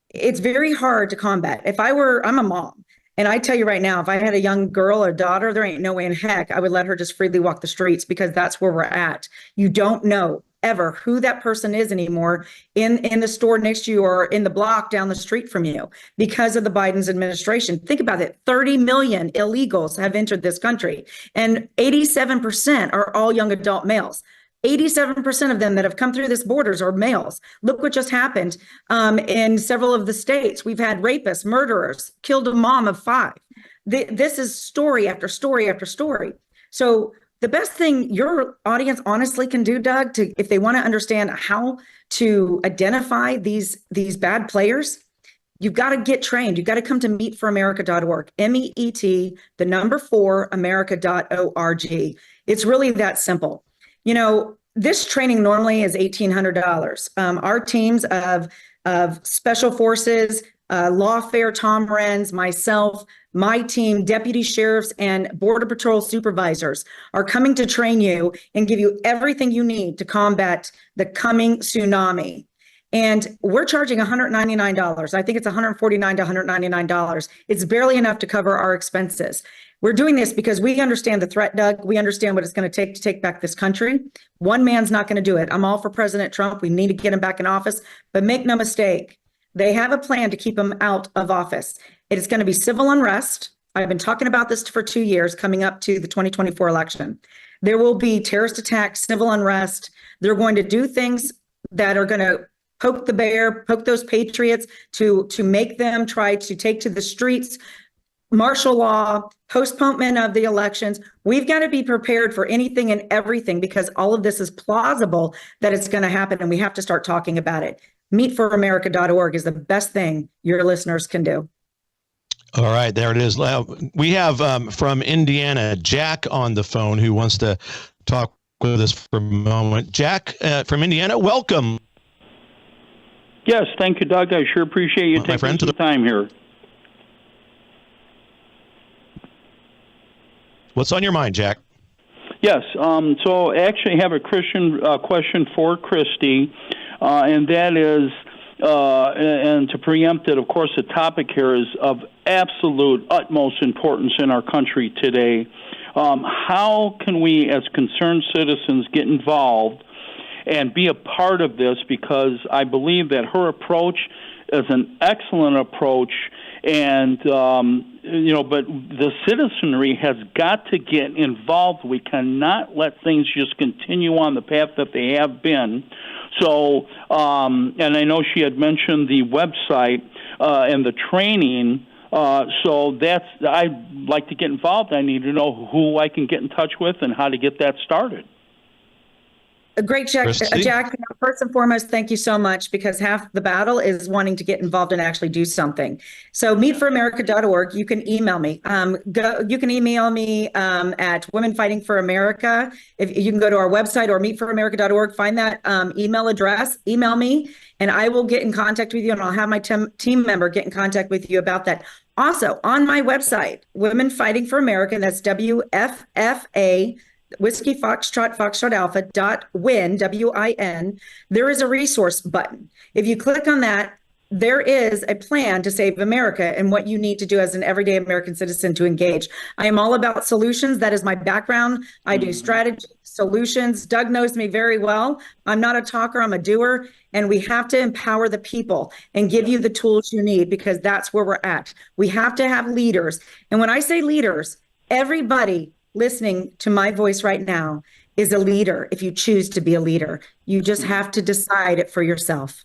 S8: It's very hard to combat. I'm a mom. And I tell you right now, if I had a young girl or daughter, there ain't no way in heck I would let her just freely walk the streets, because that's where we're at. You don't know ever who that person is anymore in the store next to you or in the block down the street from you because of the Biden's administration. Think about it. 30 million illegals have entered this country, and 87% are all young adult males. 87% of them that have come through this borders are males. Look what just happened in several of the states. We've had rapists, murderers, killed a mom of 5. This is story after story after story. So the best thing your audience honestly can do, Doug, if they want to understand how to identify these bad players, you've got to get trained. You've got to come to meetforamerica.org, MEET, 4, America.org. It's really that simple. This training normally is $1,800. Our teams of special forces, lawfare, Tom Renz, myself, my team, deputy sheriffs, and border patrol supervisors are coming to train you and give you everything you need to combat the coming tsunami. And we're charging $199. I think it's $149 to $199. It's barely enough to cover our expenses. We're doing this because we understand the threat, Doug. We understand what it's going to take back this country. One man's not going to do it. I'm all for President Trump. We need to get him back in office. But make no mistake, they have a plan to keep him out of office. It is going to be civil unrest. I've been talking about this for 2 years coming up to the 2024 election. There will be terrorist attacks, civil unrest. They're going to do things that are going to poke the bear, poke those patriots to make them try to take to the streets, martial law, postponement of the elections. We've got to be prepared for anything and everything, because all of this is plausible that it's going to happen, and we have to start talking about it. Meetforamerica.org is the best thing your listeners can do.
S1: All right, there it is. We have from Indiana, Jack on the phone, who wants to talk with us for a moment. Jack from Indiana, welcome.
S9: Yes, thank you, Doug. I sure appreciate you taking some time here.
S1: What's on your mind, Jack?
S9: Yes, so I actually have a Christian question for Christy, and that is, and to preempt it, of course, the topic here is of absolute utmost importance in our country today. How can we, as concerned citizens, get involved and be a part of this? Because I believe that her approach is an excellent approach, and but the citizenry has got to get involved. We cannot let things just continue on the path that they have been. So, and I know she had mentioned the website and the training. So I'd like to get involved. I need to know who I can get in touch with and how to get that started.
S8: Great, Jack. Jack, first and foremost, thank you so much, because half the battle is wanting to get involved and actually do something. So meetforamerica.org, you can email me. You can email me at Women Fighting for America. If you can go to our website or meetforamerica.org, find that email address, email me, and I will get in contact with you, and I'll have my team member get in contact with you about that. Also, on my website, Women Fighting for America, and that's WFFA, Whiskey Foxtrot Alpha .win, WIN, there is a resource button. If you click on that, there is a plan to save America and what you need to do as an everyday American citizen to engage. I am all about solutions. That is my background. I do strategy, solutions. Doug knows me very well. I'm not a talker, I'm a doer. And we have to empower the people and give you the tools you need, because that's where we're at. We have to have leaders. And when I say leaders, everybody listening to my voice right now is a leader. If you choose to be a leader, you just have to decide it for yourself.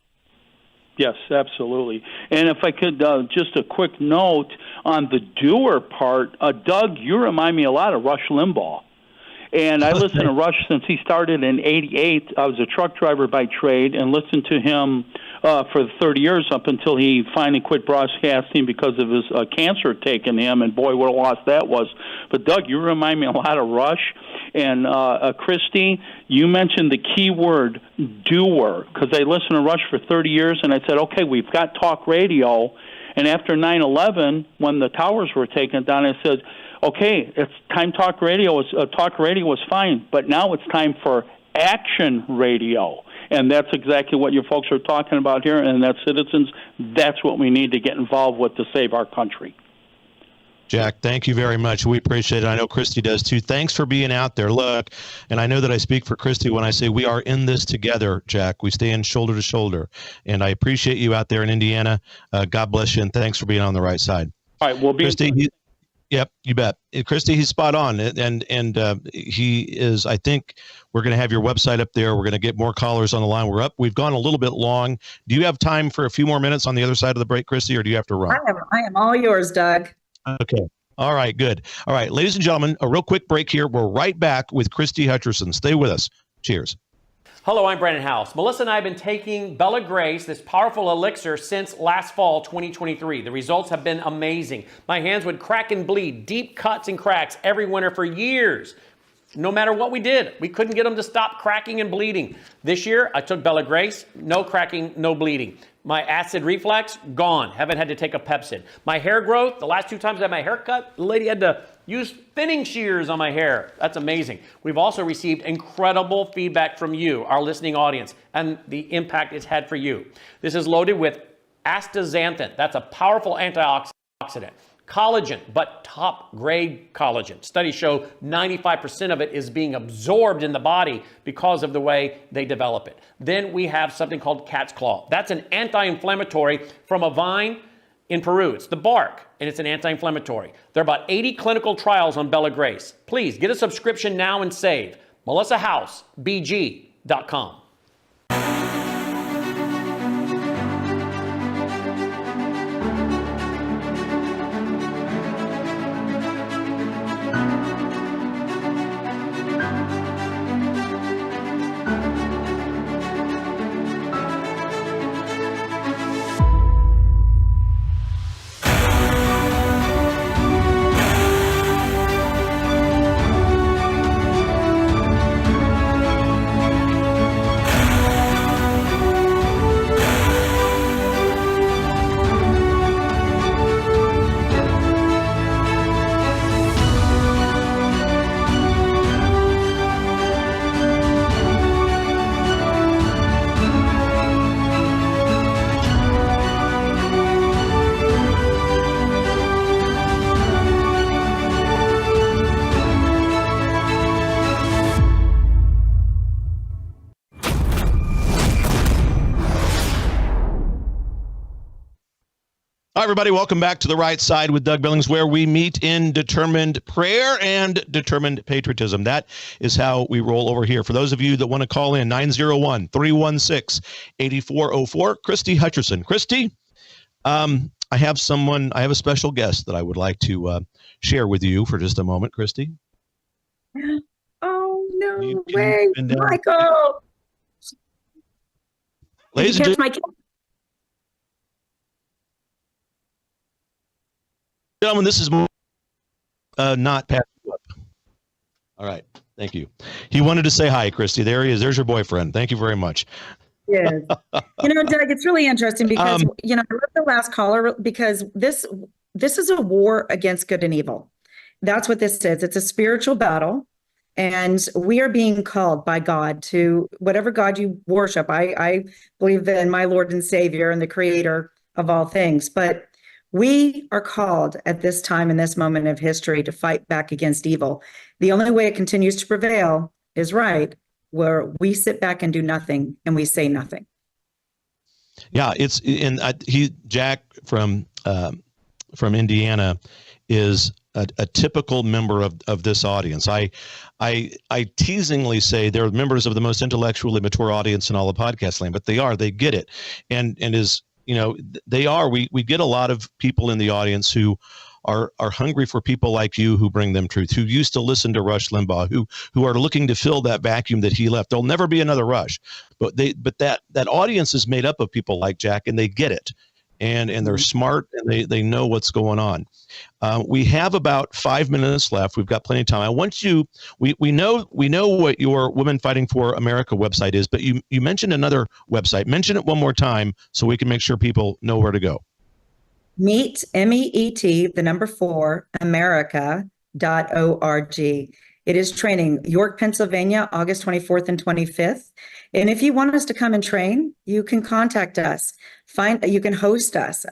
S9: Yes, absolutely. And if I could, just a quick note on the doer part, Doug, you remind me a lot of Rush Limbaugh. And I listened to Rush since he started in '88. I was a truck driver by trade and listened to him for 30 years up until he finally quit broadcasting because of his cancer taking him. And boy, what a loss that was. But Doug, you remind me a lot of Rush. And Christy, you mentioned the key word doer, because I listened to Rush for 30 years, and I said, okay, we've got talk radio. And after 9/11, when the towers were taken down, I said, okay, it's time talk radio was fine, but now it's time for action radio. And that's exactly what you folks are talking about here, and that's citizens. That's what we need to get involved with to save our country.
S1: Jack, thank you very much. We appreciate it. I know Christy does too. Thanks for being out there. Look, and I know that I speak for Christy when I say we are in this together, Jack. We stand shoulder to shoulder. And I appreciate you out there in Indiana. God bless you, and thanks for being on the right side.
S9: All right, we'll be
S1: Christy, yep, you bet. Christy, he's spot on. And he is, I think we're going to have your website up there. We're going to get more callers on the line. We've gone a little bit long. Do you have time for a few more minutes on the other side of the break, Christy, or do you have to run?
S8: I am all yours, Doug.
S1: Okay. All right, good. All right, ladies and gentlemen, a real quick break here. We're right back with Christy Hutcherson. Stay with us. Cheers.
S5: Hello, I'm Brandon House. Melissa and I have been taking Bella Grace, this powerful elixir, since last fall, 2023. The results have been amazing. My hands would crack and bleed, deep cuts and cracks every winter for years. No matter what we did, we couldn't get them to stop cracking and bleeding. This year, I took Bella Grace, no cracking, no bleeding. My acid reflux, gone. Haven't had to take a Pepsid. My hair growth, the last 2 times I had my hair cut, the lady had to use thinning shears on my hair. That's amazing. We've also received incredible feedback from you, our listening audience, and the impact it's had for you. This is loaded with astaxanthin. That's a powerful antioxidant. Collagen, but top grade collagen. Studies show 95% of it is being absorbed in the body because of the way they develop it. Then we have something called cat's claw. That's an anti-inflammatory from a vine in Peru. It's the bark, and it's an anti-inflammatory. There are about 80 clinical trials on Bella Grace. Please get a subscription now and save. MelissaHouseBG.com.
S1: Hi, everybody. Welcome back to The Right Side with Doug Billings, where we meet in determined prayer and determined patriotism. That is how we roll over here. For those of you that want to call in, 901-316-8404, Christy Hutcherson. Christy, I have a special guest that I would like to share with you for just a moment, Christy.
S8: Oh, no way, Michael.
S1: Ladies and gentlemen, this is not Pat. All right. Thank you. He wanted to say hi, Christy. There he is. There's your boyfriend. Thank you very much.
S8: Yes. Doug, it's really interesting because, I love the last caller because this is a war against good and evil. That's what this is. It's a spiritual battle. And we are being called by God to whatever God you worship. I believe in my Lord and Savior and the creator of all things. But we are called at this time in this moment of history to fight back against evil. The only way it continues to prevail is right, where we sit back and do nothing and we say nothing.
S1: Yeah, Jack from Indiana is a typical member of this audience. I teasingly say they're members of the most intellectually mature audience in all of podcast land, but they get it, and is. They are. We get a lot of people in the audience who are hungry for people like you who bring them truth, who used to listen to Rush Limbaugh, who are looking to fill that vacuum that he left. There'll never be another Rush, but that audience is made up of people like Jack, and they get it. And they're smart, and they know what's going on. We have about 5 minutes left. We've got plenty of time. I want you. We know what your Women Fighting for America website is, but you mentioned another website. Mention it one more time so we can make sure people know where to go.
S8: MEET, MEET, the number 4, America.org. It is training, York, Pennsylvania, August 24th and 25th. And if you want us to come and train, you can contact us. You can host us.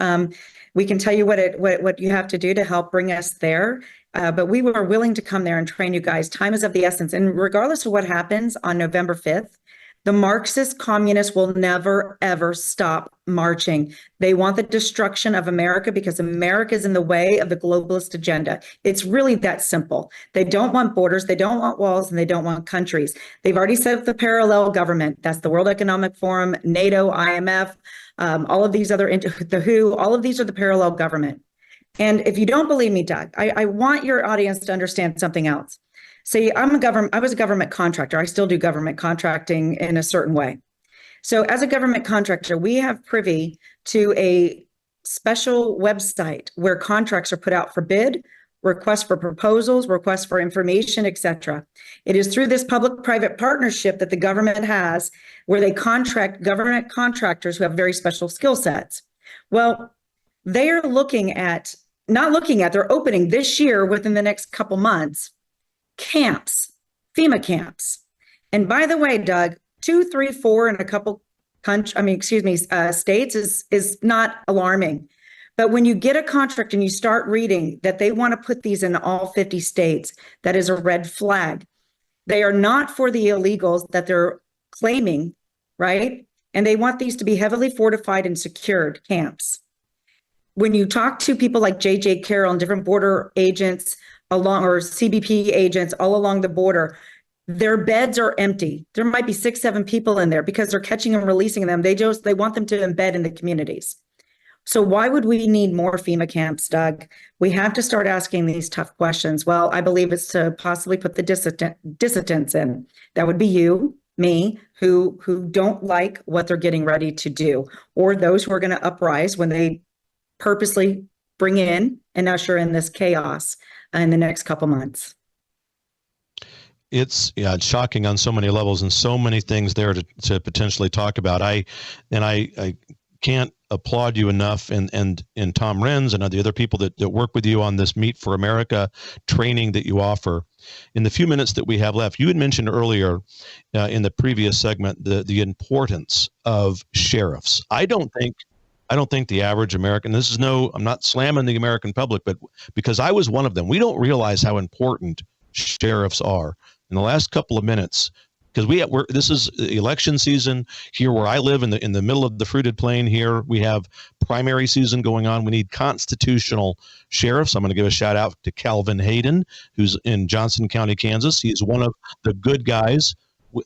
S8: We can tell you what you have to do to help bring us there. But we were willing to come there and train you guys. Time is of the essence. And regardless of what happens on November 5th, the Marxist communists will never, ever stop marching. They want the destruction of America because America is in the way of the globalist agenda. It's really that simple. They don't want borders, they don't want walls, and they don't want countries. They've already set up the parallel government. That's the World Economic Forum, NATO, IMF, all of these other, the WHO, all of these are the parallel government. And if you don't believe me, Doug, I want your audience to understand something else. See, I was a government contractor. I still do government contracting in a certain way. So as a government contractor, we have privy to a special website where contracts are put out for bid, requests for proposals, requests for information, etc. It is through this public-private partnership that the government has where they contract government contractors who have very special skill sets. Well, they are they're opening this year within the next couple months, camps, FEMA camps. And by the way, Doug, 2, 3, 4 in a couple states is not alarming. But when you get a contract and you start reading that they want to put these in all 50 states, that is a red flag. They are not for the illegals that they're claiming, right? And they want these to be heavily fortified and secured camps. When you talk to people like J.J. Carroll and different border agents or CBP agents all along the border, their beds are empty. There might be 6, 7 people in there because they're catching and releasing them. They want them to embed in the communities. So why would we need more FEMA camps, Doug? We have to start asking these tough questions. Well, I believe it's to possibly put the dissidents in. That would be you, me, who don't like what they're getting ready to do, or those who are going to uprise when they purposely bring in and usher in this chaos in the next couple months.
S1: It's shocking on so many levels and so many things there to potentially talk about. I can't applaud you enough, and Tom Renz and the other people that work with you on this Meet for America training that you offer. In the few minutes that we have left, you had mentioned earlier in the previous segment the importance of sheriffs. I don't think the average American, I'm not slamming the American public, but because I was one of them, we don't realize how important sheriffs are. In the last couple of minutes, because this is election season here where I live in the middle of the fruited plain here. We have primary season going on. We need constitutional sheriffs. I'm going to give a shout out to Calvin Hayden, who's in Johnson County, Kansas. He's one of the good guys.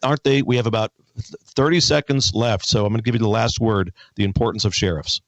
S1: Aren't they? We have about 30 seconds left. So I'm going to give you the last word, the importance of sheriffs.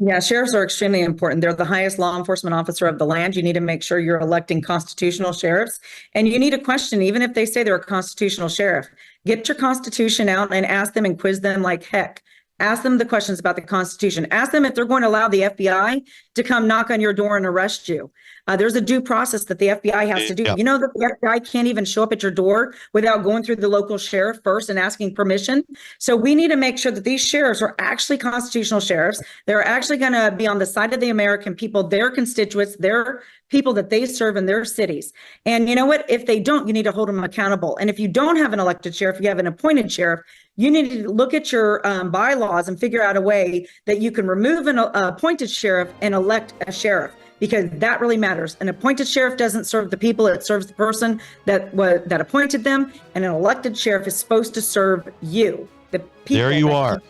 S8: Yeah, sheriffs are extremely important. They're the highest law enforcement officer of the land. You need to make sure you're electing constitutional sheriffs. And you need to question, even if they say they're a constitutional sheriff, get your Constitution out and ask them and quiz them like heck. Ask them the questions about the Constitution. Ask them if they're going to allow the FBI to come knock on your door and arrest you. There's a due process that the FBI has to do.
S1: Yeah.
S8: You know that the FBI can't even show up at your door without going through the local sheriff first and asking permission. So we need to make sure that these sheriffs are actually constitutional sheriffs. They're actually going to be on the side of the American people, their constituents, their people that they serve in their cities. And you know what? If they don't, you need to hold them accountable. And if you don't have an elected sheriff, you have an appointed sheriff, you need to look at your bylaws and figure out a way that you can remove an appointed sheriff and elect a sheriff, because that really matters. An appointed sheriff doesn't serve the people, it serves the person that appointed them, and an elected sheriff is supposed to serve you, the people.
S1: There you are.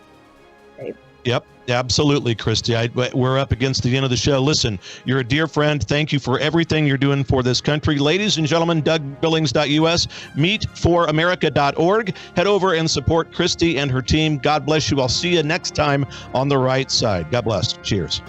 S1: Yep, absolutely, Christy. We're up against the end of the show. Listen, you're a dear friend. Thank you for everything you're doing for this country. Ladies and gentlemen, DougBillings.us, meetforamerica.org. Head over and support Christy and her team. God bless you. I'll see you next time on the right side. God bless. Cheers.